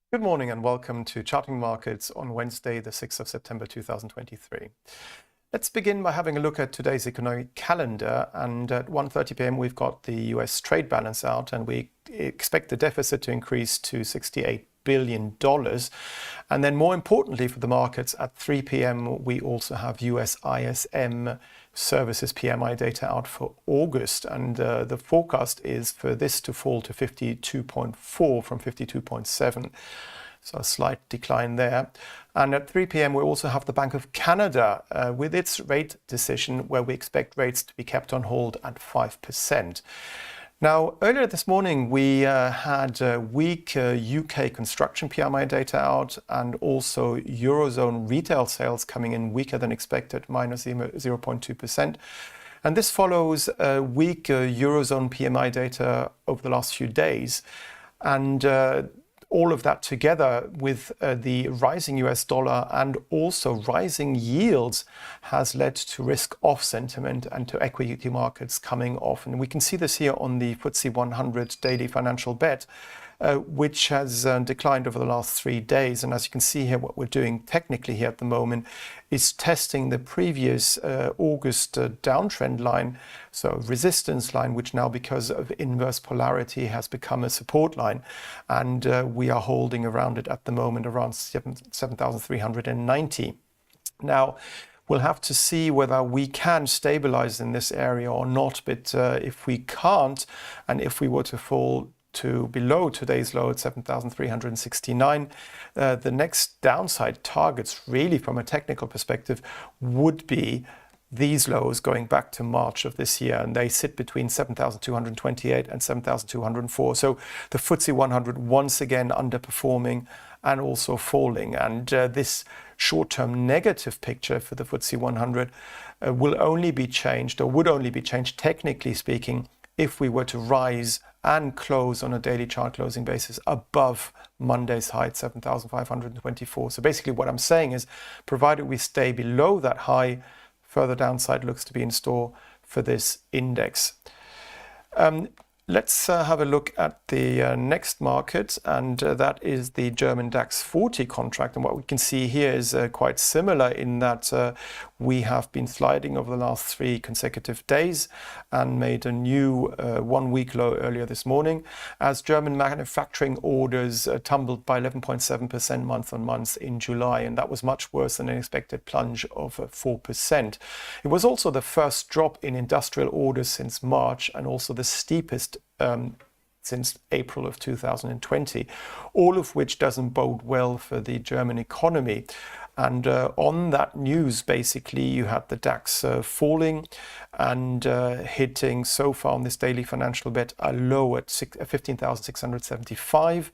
Good morning and welcome to Charting Markets on Wednesday, the 6th of September 2023. Let's begin by having a look at today's economic calendar, and at 1:30 p.m. we've got the US trade balance out and we expect the deficit to increase to $68 billion. And then more importantly for the markets, at 3 p.m. we also have US ISM services PMI data out for August, and the forecast is for this to fall to 52.4 from 52.7. So a slight decline there. And at 3 p.m. we also have the Bank of Canada with its rate decision, where we expect rates to be kept on hold at 5%. Now, earlier this morning, we had weak UK construction PMI data out, and also Eurozone retail sales coming in weaker than expected, minus 0.2%. And this follows weak Eurozone PMI data over the last few days. And all of that together with the rising US dollar and also rising yields has led to risk-off sentiment and to equity markets coming off. And we can see this here on the FTSE 100 daily financial bet, which has declined over the last 3 days. And as you can see here, what we're doing technically here at the moment is testing the previous August downtrend line, so resistance line, which now because of inverse polarity has become a support line. And we are holding around it at the moment around 7,390. Now, we'll have to see whether we can stabilize in this area or not. But if we can't, and if we were to fall to below today's low at 7,369, the next downside targets really from a technical perspective would be these lows going back to March of this year, and they sit between 7,228 and 7,204. So the FTSE 100 once again underperforming and also falling, and this short-term negative picture for the FTSE 100 will only be changed, or would only be changed technically speaking, if we were to rise and close on a daily chart closing basis above Monday's high at 7,524. So basically what I'm saying is, provided we stay below that high, further downside looks to be in store for this index. Let's have a look at the next market, and that is the German DAX 40 contract. And what we can see here is quite similar in that we have been sliding over the last 3 consecutive days and made a new 1-week low earlier this morning, as German manufacturing orders tumbled by 11.7% month on month in July, and that was much worse than an expected plunge of 4%. It was also the first drop in industrial orders since March, and also the steepest since April of 2020, all of which doesn't bode well for the German economy. And on that news, basically, you had the DAX falling and hitting so far on this daily financial bet a low at 15,675.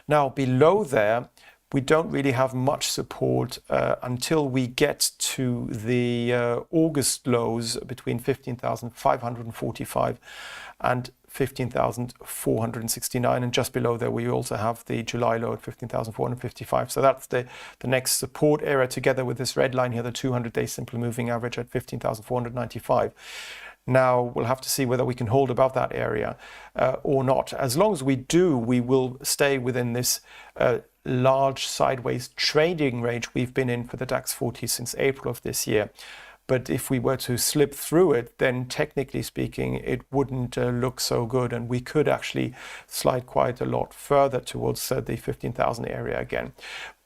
Now, below there, we don't really have much support until we get to the August lows between 15,545 and 15,469, and just below there we also have the July low at 15,455. So that's the next support area, together with this red line here, the 200-day simple moving average at 15,495. Now we'll have to see whether we can hold above that area or not. As long as we do, we will stay within this large sideways trading range we've been in for the DAX 40 since April of this year. But if we were to slip through it, then technically speaking, it wouldn't look so good, and we could actually slide quite a lot further towards the 15,000 area again.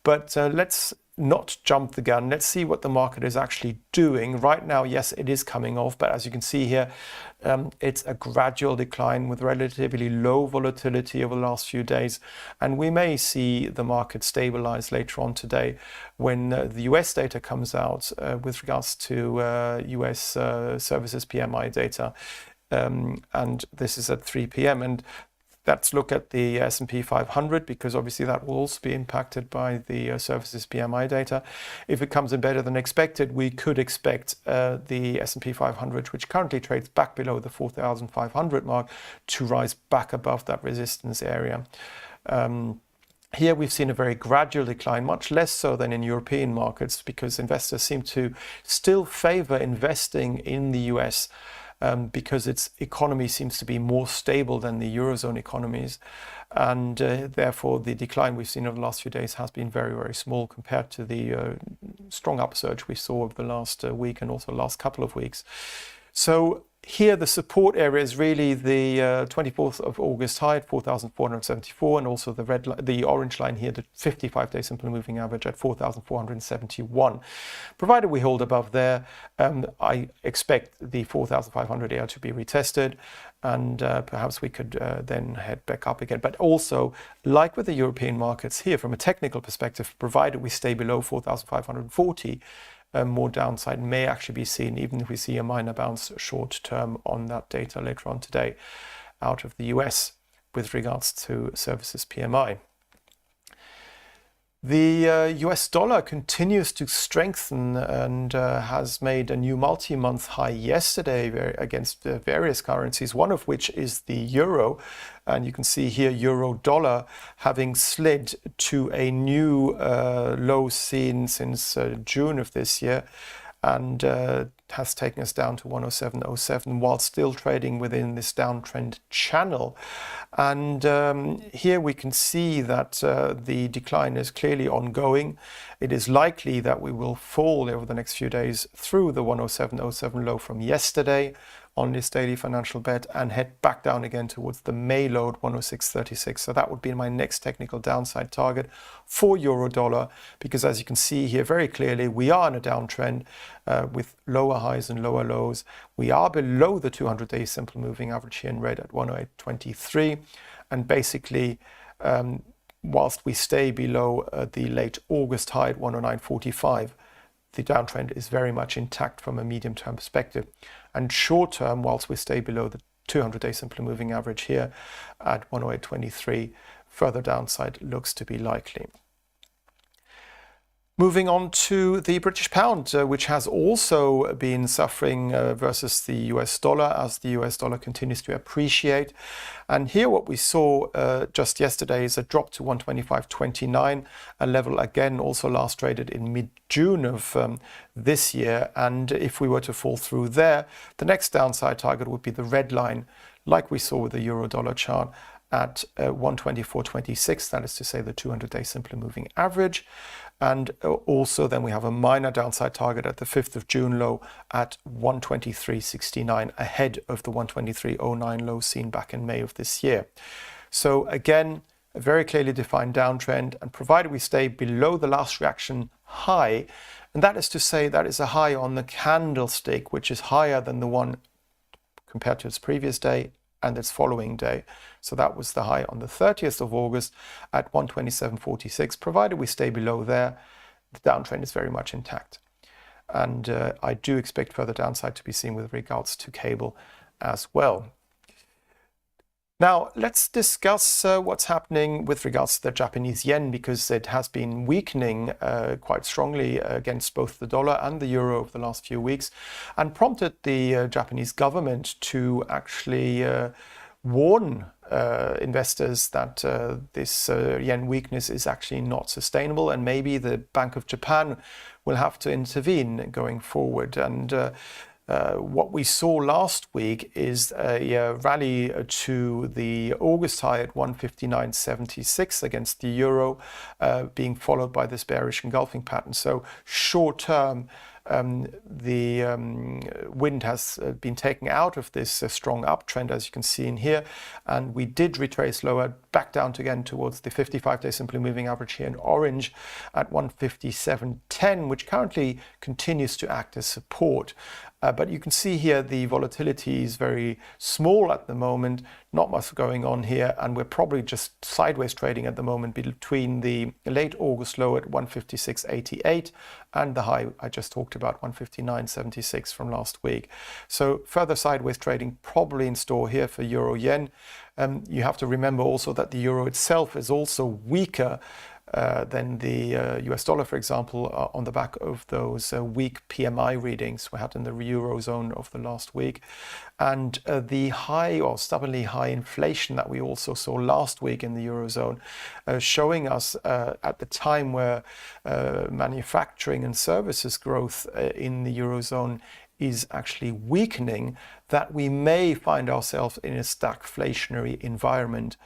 But let's not jump the gun. Let's see what the market is actually doing. Right now, yes, it is coming off, but as you can see here, it's a gradual decline with relatively low volatility over the last few days. And we may see the market stabilize later on today when the US data comes out with regards to US services PMI data. And this is at 3 p.m. And let's look at the S&P 500, because obviously that will also be impacted by the services PMI data. If it comes in better than expected, we could expect the S&P 500, which currently trades back below the 4,500 mark, to rise back above that resistance area. Here we've seen a very gradual decline, much less so than in European markets, because investors seem to still favor investing in the US because its economy seems to be more stable than the Eurozone economies. And therefore, the decline we've seen over the last few days has been very, very small compared to the strong upsurge we saw over the last week and also the last couple of weeks. So here, the support area is really the 24th of August high at 4,474, and also the orange line here, the 55-day simple moving average at 4,471. Provided we hold above there, I expect the 4,500 area to be retested, and perhaps we could then head back up again. But also, like with the European markets here, from a technical perspective, provided we stay below 4,540, more downside may actually be seen, even if we see a minor bounce short term on that data later on today out of the US with regards to services PMI. The US dollar continues to strengthen and has made a new multi-month high yesterday against various currencies, one of which is the euro. And you can see here euro dollar having slid to a new low seen since June of this year, and has taken us down to 107.07 while still trading within this downtrend channel. And here we can see that the decline is clearly ongoing. It is likely that we will fall over the next few days through the 107.07 low from yesterday on this daily financial bet and head back down again towards the May low at 106.36. So that would be my next technical downside target for euro dollar, because as you can see here very clearly, we are in a downtrend with lower highs and lower lows. We are below the 200-day simple moving average here in red at 108.23, and basically whilst we stay below the late August high at 109.45, the downtrend is very much intact from a medium-term perspective. And short-term, whilst we stay below the 200-day simple moving average here at 108.23, further downside looks to be likely. Moving on to the British pound, which has also been suffering versus the US dollar as the US dollar continues to appreciate. And here what we saw just yesterday is a drop to 125.29, a level again also last traded in mid-June of this year. And if we were to fall through there, the next downside target would be the red line, like we saw with the euro dollar chart, at 124.26, that is to say the 200-day simply moving average. And also then we have a minor downside target at the 5th of June low at 123.69, ahead of the 123.09 low seen back in May of this year. So again, a very clearly defined downtrend, and provided we stay below the last reaction high, and that is to say that is a high on the candlestick, which is higher than the one compared to its previous day and its following day. So that was the high on the 30th of August at 127.46. Provided we stay below there, the downtrend is very much intact. And I do expect further downside to be seen with regards to cable as well. Now, let's discuss what's happening with regards to the Japanese yen, because it has been weakening quite strongly against both the dollar and the euro over the last few weeks, and prompted the Japanese government to actually warn investors that this yen weakness is actually not sustainable, and maybe the Bank of Japan will have to intervene going forward. And what we saw last week is a rally to the August high at 159.76 against the euro, being followed by this bearish engulfing pattern. So short term, the wind has been taken out of this strong uptrend, as you can see in here, and we did retrace lower back down again towards the 55-day simply moving average here in orange at 157.10, which currently continues to act as support. But you can see here the volatility is very small at the moment, not much going on here, and we're probably just sideways trading at the moment between the late August low at 156.88 and the high I just talked about, 159.76 from last week. So further sideways trading probably in store here for euro yen. You have to remember also that the euro itself is also weaker than the US dollar, for example, on the back of those weak PMI readings we had in the Eurozone over the last week. And the high or stubbornly high inflation that we also saw last week in the Eurozone, showing us at the time where manufacturing and services growth in the Eurozone is actually weakening, that we may find ourselves in a stagflationary environment.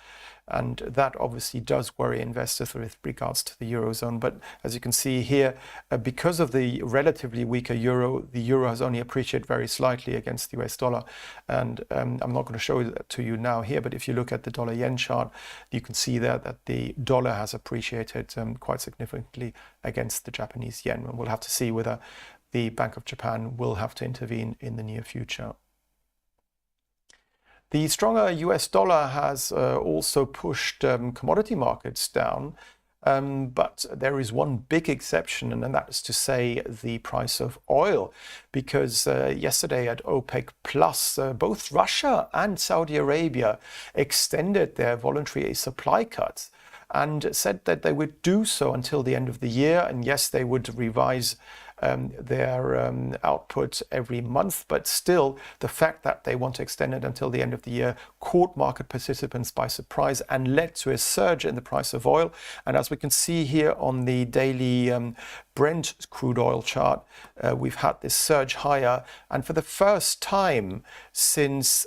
And that obviously does worry investors with regards to the Eurozone. But as you can see here, because of the relatively weaker euro, the euro has only appreciated very slightly against the US dollar. And I'm not going to show it to you now here, but if you look at the dollar yen chart, you can see there that the dollar has appreciated quite significantly against the Japanese yen. And we'll have to see whether the Bank of Japan will have to intervene in the near future. The stronger US dollar has also pushed commodity markets down, but there is one big exception, and that is to say the price of oil, because yesterday at OPEC Plus, both Russia and Saudi Arabia extended their voluntary supply cuts and said that they would do so until the end of the year. And yes, they would revise their output every month, but still the fact that they want to extend it until the end of the year caught market participants by surprise and led to a surge in the price of oil. And as we can see here on the daily Brent crude oil chart, we've had this surge higher, and for the first time since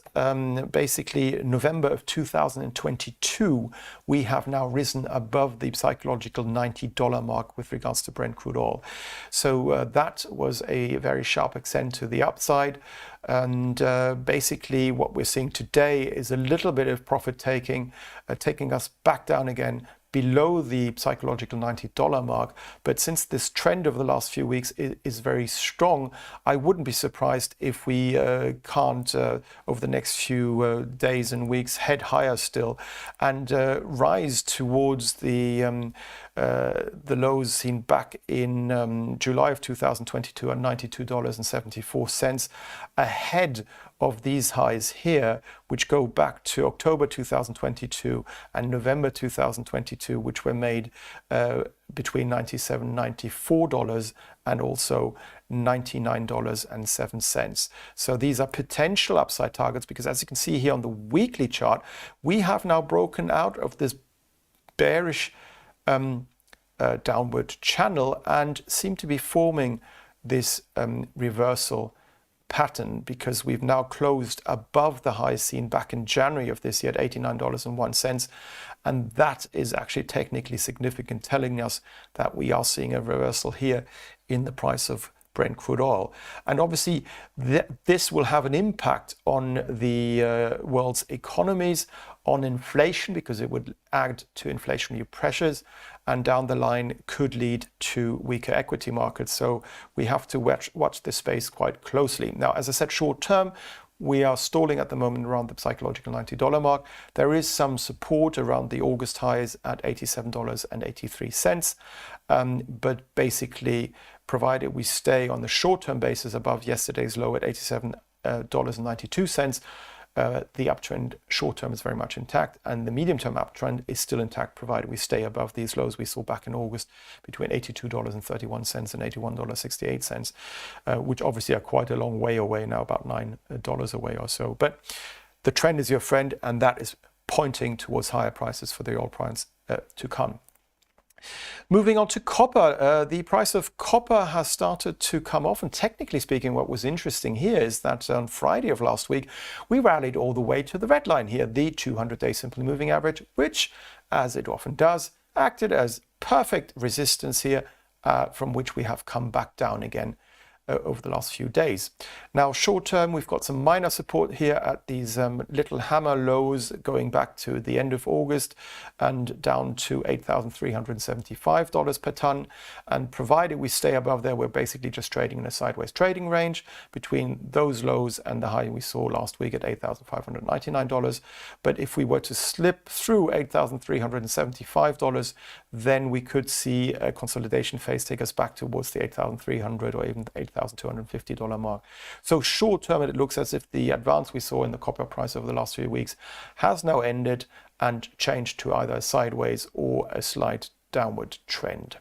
basically November of 2022, we have now risen above the psychological $90 mark with regards to Brent crude oil. So that was a very sharp ascent to the upside. And basically what we're seeing today is a little bit of profit taking, taking us back down again below the psychological $90 mark. But since this trend over the last few weeks is very strong, I wouldn't be surprised if we can't, over the next few days and weeks, head higher still and rise towards the lows seen back in July of 2022 at $92.74, ahead of these highs here, which go back to October 2022 and November 2022, which were made between $97 and $94 and also $99.07. So these are potential upside targets, because as you can see here on the weekly chart, we have now broken out of this bearish downward channel and seem to be forming this reversal pattern, because we've now closed above the high seen back in January of this year at $89.01, and that is actually technically significant, telling us that we are seeing a reversal here in the price of Brent crude oil. And obviously this will have an impact on the world's economies, on inflation, because it would add to inflationary pressures, and down the line could lead to weaker equity markets. So we have to watch this space quite closely. Now, as I said, short term, we are stalling at the moment around the psychological $90 mark. There is some support around the August highs at $87.83. But basically, provided we stay on the short-term basis above yesterday's low at $87.92, the uptrend short-term is very much intact, and the medium-term uptrend is still intact, provided we stay above these lows we saw back in August between $82.31 and $81.68, which obviously are quite a long way away now, about $9 away or so. But the trend is your friend, and that is pointing towards higher prices for the oil price to come. Moving on to copper, the price of copper has started to come off, and technically speaking, what was interesting here is that on Friday of last week, we rallied all the way to the red line here, the 200-day simply moving average, which, as it often does, acted as perfect resistance here, from which we have come back down again over the last few days. Now, short term, we've got some minor support here at these little hammer lows going back to the end of August and down to $8,375 per ton. And provided we stay above there, we're basically just trading in a sideways trading range between those lows and the high we saw last week at $8,599. But if we were to slip through $8,375, then we could see a consolidation phase take us back towards the $8,300 or even the $8,250 mark. So short term, it looks as if the advance we saw in the copper price over the last few weeks has now ended and changed to either a sideways or a slight downward trend.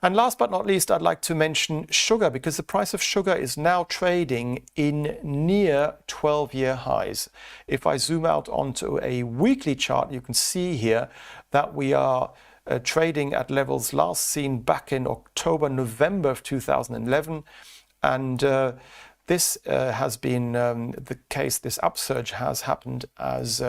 And last but not least, I'd like to mention sugar, because the price of sugar is now trading in near 12-year highs. If I zoom out onto a weekly chart, you can see here that we are trading at levels last seen back in October, November of 2011. And this has been the case. This upsurge has happened as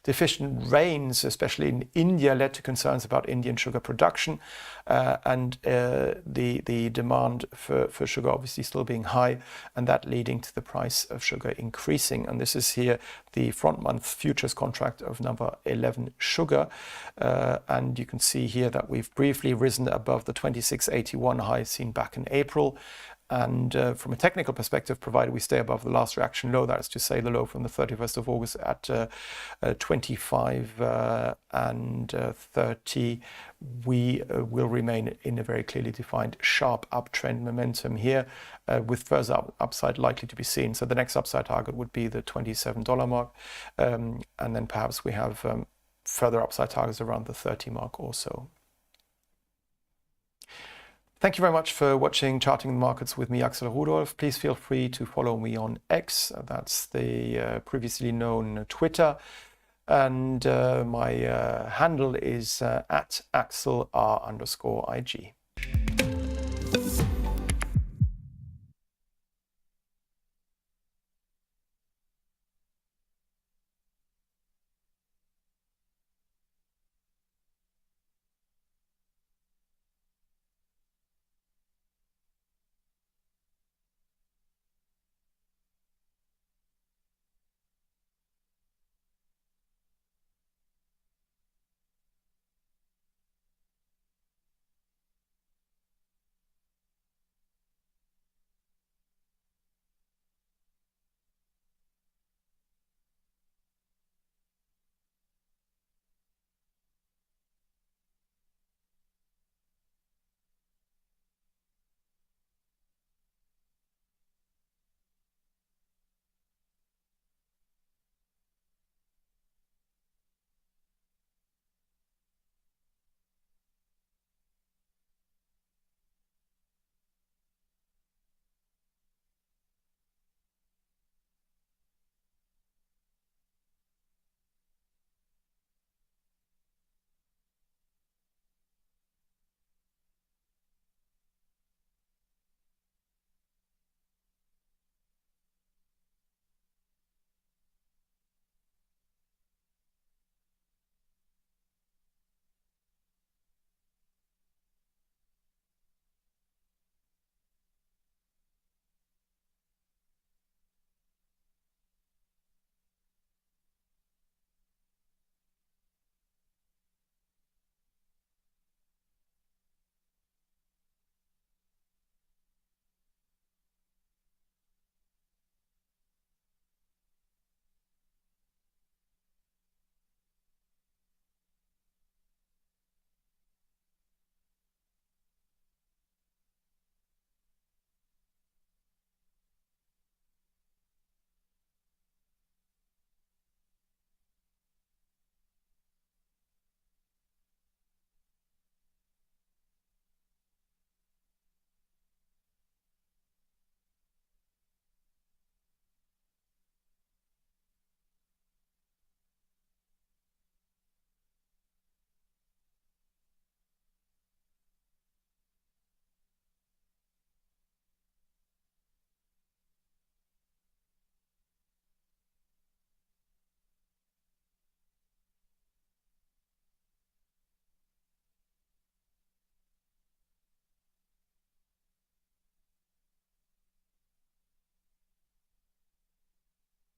deficient rains, especially in India, led to concerns about Indian sugar production and the demand for sugar obviously still being high, and that leading to the price of sugar increasing. And this is here the front month futures contract of number 11 sugar. And you can see here that we've briefly risen above the 26.81 high seen back in April. And from a technical perspective, provided we stay above the last reaction low, that is to say the low from the 31st of August at 25 and 30, we will remain in a very clearly defined sharp uptrend momentum here, with further upside likely to be seen. So the next upside target would be the $27 mark, and then perhaps we have further upside targets around the 30 mark also. Thank you very much for watching Charting the Markets with me, Axel Rudolph. Please feel free to follow me on X. That's the previously known Twitter. And my handle is at AxelR_IG.